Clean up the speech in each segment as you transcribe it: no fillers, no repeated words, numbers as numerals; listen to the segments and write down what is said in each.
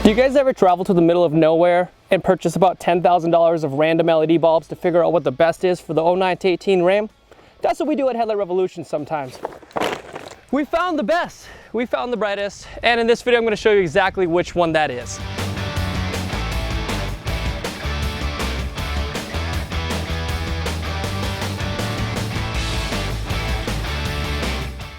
Do you guys ever travel to the middle of nowhere and purchase about $10,000 of random LED bulbs to figure out what the best is for the 09 to 18 Ram? That's what we do at Headlight Revolution sometimes. We found the best, we found the brightest, and in this video I'm going to show you exactly which one that is.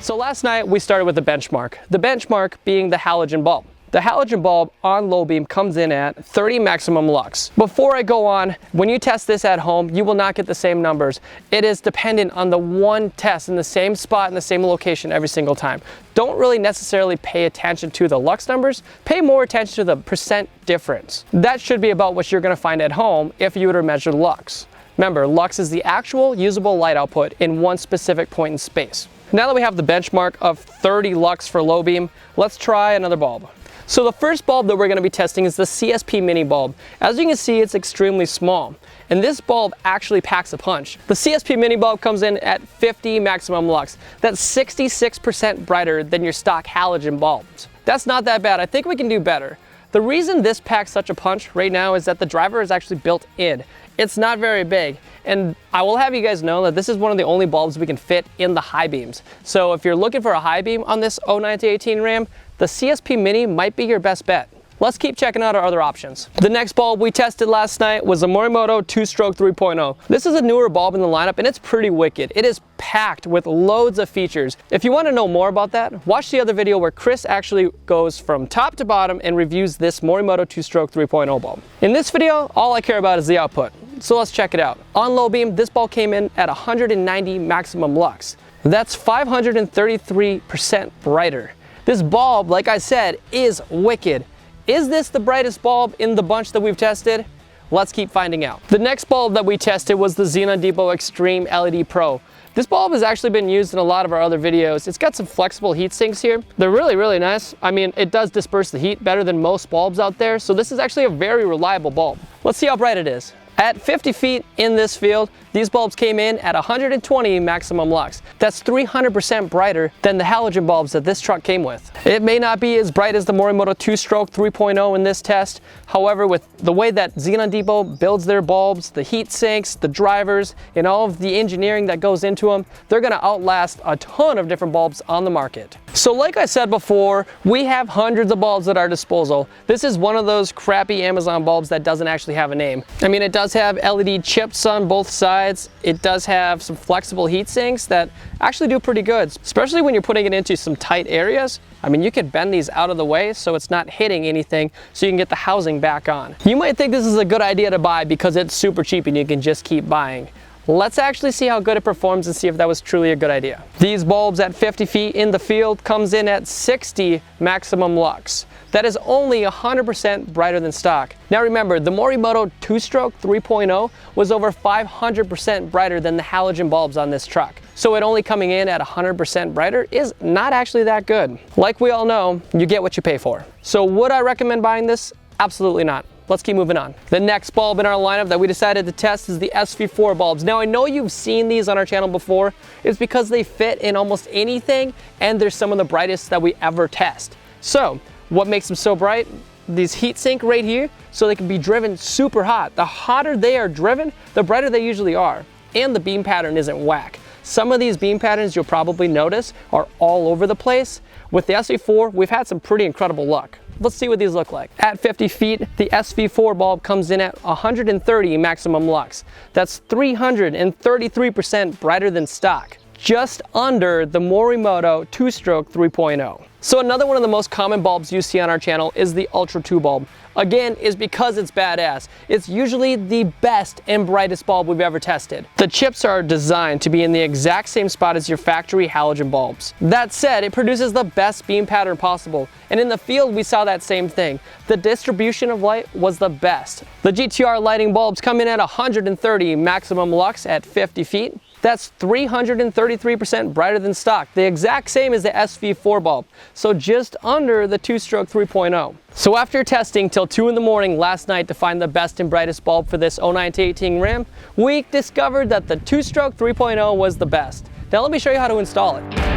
So last night we started with the benchmark being the halogen bulb. The halogen bulb on low beam comes in at 30 maximum lux. Before I go on, when you test this at home, you will not get the same numbers. It is dependent on the one test in the same spot in the same location every single time. Don't really necessarily pay attention to the lux numbers, pay more attention to the percent difference. That should be about what you're gonna find at home if you were to measure lux. Remember, lux is the actual usable light output in one specific point in space. Now that we have the benchmark of 30 lux for low beam, let's try another bulb. So the first bulb that we're going to be testing is the CSP Mini bulb. As you can see, it's extremely small, and this bulb actually packs a punch. The CSP Mini bulb comes in at 50 maximum lux. That's 66% brighter than your stock halogen bulbs. That's not that bad. I think we can do better. The reason this packs such a punch right now is that the driver is actually built in. It's not very big, and I will have you guys know that this is one of the only bulbs we can fit in the high beams. So if you're looking for a high beam on this 09 to 18 Ram, the CSP Mini might be your best bet. Let's keep checking out our other options. The next bulb we tested last night was a Morimoto 2-stroke 3.0. This is a newer bulb in the lineup and it's pretty wicked. It is packed with loads of features. If you want to know more about that, watch the other video where Chris actually goes from top to bottom and reviews this Morimoto 2-stroke 3.0 bulb. In this video, all I care about is the output. So let's check it out. On low beam, this bulb came in at 190 maximum lux. That's 533% brighter. This bulb, like I said, is wicked. Is this the brightest bulb in the bunch that we've tested? Let's keep finding out. The next bulb that we tested was the Xenon Depot Xtreme LED Pro. This bulb has actually been used in a lot of our other videos. It's got some flexible heat sinks here. They're really, really nice. I mean, it does disperse the heat better than most bulbs out there, so this is actually a very reliable bulb. Let's see how bright it is. At 50 feet in this field, these bulbs came in at 120 maximum lux. That's 300% brighter than the halogen bulbs that this truck came with. It may not be as bright as the Morimoto 2-stroke 3.0 in this test. However, with the way that Xenon Depot builds their bulbs, the heat sinks, the drivers, and all of the engineering that goes into them, they're gonna outlast a ton of different bulbs on the market. So like I said before, we have hundreds of bulbs at our disposal. This is one of those crappy Amazon bulbs that doesn't actually have a name. I mean, it does have LED chips on both sides. It does have some flexible heat sinks that actually do pretty good, especially when you're putting it into some tight areas. I mean, you could bend these out of the way so it's not hitting anything so you can get the housing back on. You might think this is a good idea to buy because it's super cheap and you can just keep buying. Let's actually see how good it performs and see if that was truly a good idea. These bulbs at 50 feet in the field comes in at 60 maximum lux. That is only 100% brighter than stock. Now remember, the Morimoto 2-stroke 3.0 was over 500% brighter than the halogen bulbs on this truck. So it only coming in at 100% brighter is not actually that good. Like we all know, you get what you pay for. So would I recommend buying this? Absolutely not. Let's keep moving on. The next bulb in our lineup that we decided to test is the SV4 bulbs. Now I know you've seen these on our channel before. It's because they fit in almost anything and they're some of the brightest that we ever test. So what makes them so bright? These heat sink right here, so they can be driven super hot. The hotter they are driven, the brighter they usually are. And the beam pattern isn't whack. Some of these beam patterns you'll probably notice are all over the place. With the SV4, we've had some pretty incredible luck. Let's see what these look like. At 50 feet, the SV4 bulb comes in at 130 maximum lux. That's 333% brighter than stock, just under the Morimoto 2-stroke 3.0. So another one of the most common bulbs you see on our channel is the Ultra 2 bulb. Again, is because it's badass. It's usually the best and brightest bulb we've ever tested. The chips are designed to be in the exact same spot as your factory halogen bulbs. That said, it produces the best beam pattern possible. And in the field, we saw that same thing. The distribution of light was the best. The GTR lighting bulbs come in at 130 maximum lux at 50 feet. That's 333% brighter than stock, the exact same as the SV4 bulb, so just under the 2-stroke 3.0. So after testing till 2 in the morning last night to find the best and brightest bulb for this 09 to 18 Ram, we discovered that the 2-stroke 3.0 was the best. Now let me show you how to install it.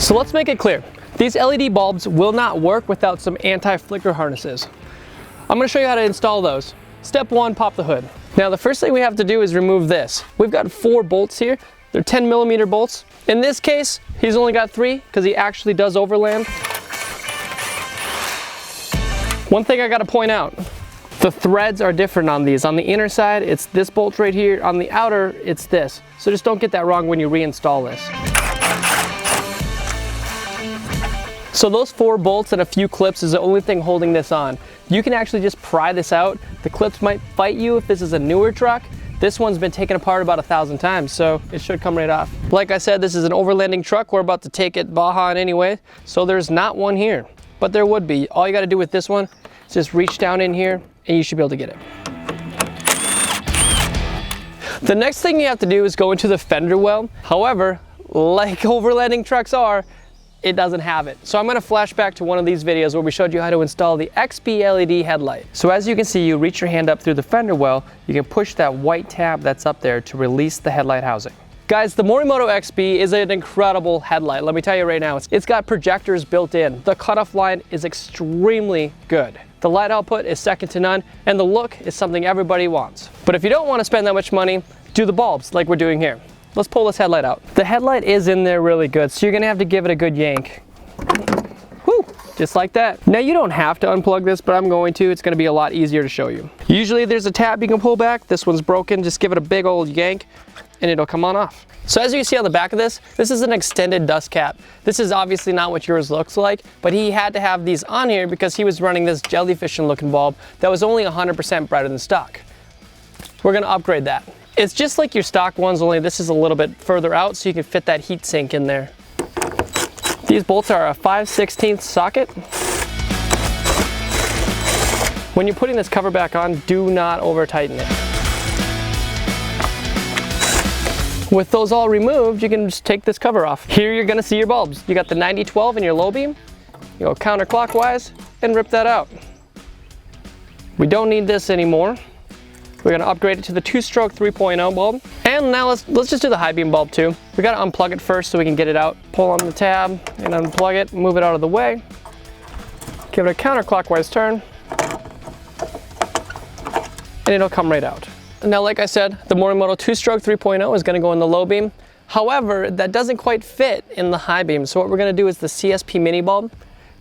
So let's make it clear. These LED bulbs will not work without some anti-flicker harnesses. I'm going to show you how to install those. Step 1, pop the hood. Now the first thing we have to do is remove this. We've got 4 bolts here. They're 10mm bolts. In this case, he's only got 3 because he actually does overland. One thing I got to point out, the threads are different on these. On the inner side, it's this bolt right here. On the outer, it's this. So just don't get that wrong when you reinstall this. So those 4 bolts and a few clips is the only thing holding this on. You can actually just pry this out. The clips might fight you if this is a newer truck. This one's been taken apart about 1,000 times, so it should come right off. Like I said, this is an overlanding truck. We're about to take it Baja anyway, so there's not one here, but there would be. All you gotta do with this one is just reach down in here and you should be able to get it. The next thing you have to do is go into the fender well. However, like overlanding trucks are, it doesn't have it. So I'm going to flash back to one of these videos where we showed you how to install the XP LED headlight. So as you can see, you reach your hand up through the fender well, you can push that white tab that's up there to release the headlight housing. Guys, the Morimoto XP is an incredible headlight. Let me tell you right now, it's got projectors built in. The cutoff line is extremely good. The light output is second to none, and the look is something everybody wants. But if you don't want to spend that much money, do the bulbs like we're doing here. Let's pull this headlight out. The headlight is in there really good, so you're gonna have to give it a good yank. Whoo, just like that. Now you don't have to unplug this, but I'm going to. It's gonna be a lot easier to show you. Usually there's a tab you can pull back. This one's broken. Just give it a big old yank and it'll come on off. So as you can see on the back of this is an extended dust cap. This is obviously not what yours looks like, but he had to have these on here because he was running this jellyfish looking bulb that was only 100% brighter than stock. We're gonna upgrade that. It's just like your stock ones, only this is a little bit further out so you can fit that heat sink in there. These bolts are a 5/16 socket. When you're putting this cover back on, do not over tighten it. With those all removed, you can just take this cover off. Here you're gonna see your bulbs. You got the 90-12 in your low beam. You go counterclockwise and rip that out. We don't need this anymore. We're gonna upgrade it to the 2-stroke 3.0 bulb. And now let's just do the high beam bulb too. We gotta unplug it first so we can get it out. Pull on the tab and unplug it, move it out of the way. Give it a counterclockwise turn. And it'll come right out. Now, like I said, the Morimoto 2-stroke 3.0 is gonna go in the low beam. However, that doesn't quite fit in the high beam. So what we're gonna do is the CSP Mini bulb.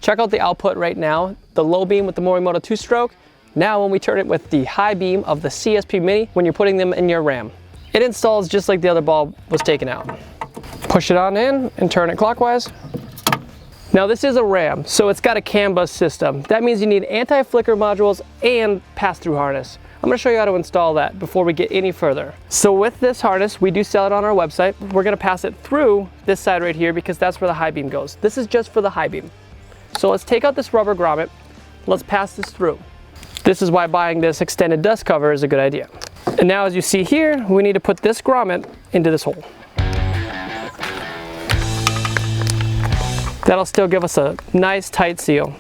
Check out the output right now. The low beam with the Morimoto 2-stroke. Now when we turn it with the high beam of the CSP Mini, when you're putting them in your Ram, it installs just like the other bulb was taken out. Push it on in and turn it clockwise. Now this is a Ram, so it's got a CAN bus system. That means you need anti-flicker modules and pass-through harness. I'm gonna show you how to install that before we get any further. So with this harness, we do sell it on our website. We're gonna pass it through this side right here because that's where the high beam goes. This is just for the high beam. So let's take out this rubber grommet. Let's pass this through. This is why buying this extended dust cover is a good idea. And now as you see here, we need to put this grommet into this hole. That'll still give us a nice tight seal.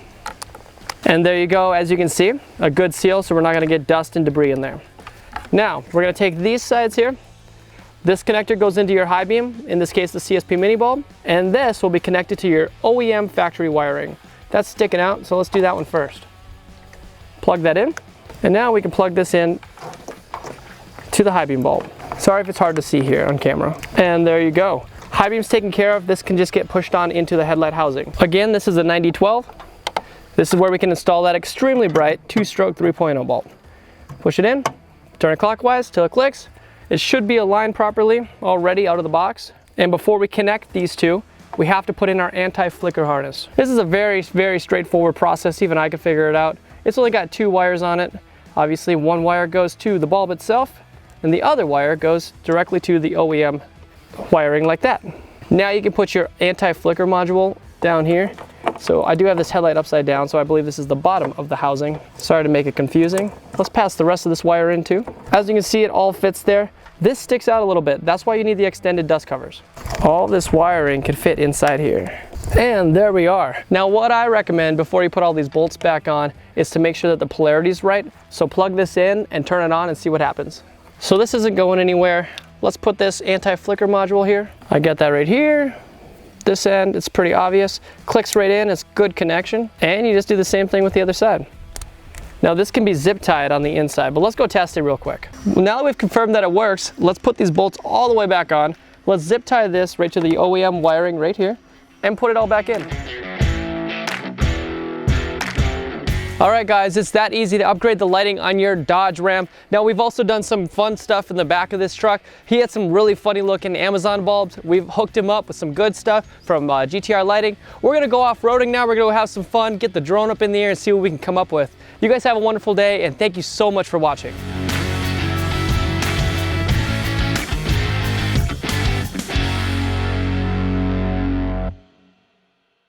And there you go, as you can see, a good seal, so we're not gonna get dust and debris in there. Now, we're gonna take these sides here. This connector goes into your high beam, in this case the CSP Mini bulb, and this will be connected to your OEM factory wiring. That's sticking out, so let's do that one first. Plug that in, and now we can plug this in to the high beam bulb. Sorry if it's hard to see here on camera. And there you go. High beam's taken care of. This can just get pushed on into the headlight housing. Again, this is a 90-12. This is where we can install that extremely bright 2-stroke 3.0 bulb. Push it in, turn it clockwise till it clicks. It should be aligned properly already out of the box. And before we connect these two, we have to put in our anti-flicker harness. This is a very, very straightforward process. Even I can figure it out. It's only got 2 wires on it. Obviously, one wire goes to the bulb itself, and the other wire goes directly to the OEM wiring like that. Now you can put your anti-flicker module down here. So I do have this headlight upside down, so I believe this is the bottom of the housing. Sorry to make it confusing. Let's pass the rest of this wire in too. As you can see, it all fits there. This sticks out a little bit. That's why you need the extended dust covers. All this wiring can fit inside here. And there we are. Now what I recommend before you put all these bolts back on is to make sure that the polarity is right. So plug this in and turn it on and see what happens. So this isn't going anywhere. Let's put this anti-flicker module here. I got that right here. This end, it's pretty obvious. Clicks right in, it's good connection. And you just do the same thing with the other side. Now this can be zip tied on the inside, but let's go test it real quick. Now that we've confirmed that it works, let's put these bolts all the way back on. Let's zip tie this right to the OEM wiring right here and put it all back in. All right guys, it's that easy to upgrade the lighting on your Dodge Ram. Now we've also done some fun stuff in the back of this truck. He had some really funny looking Amazon bulbs. We've hooked him up with some good stuff from GTR Lighting. We're gonna go off-roading now. We're gonna go have some fun, get the drone up in the air and see what we can come up with. You guys have a wonderful day and thank you so much for watching.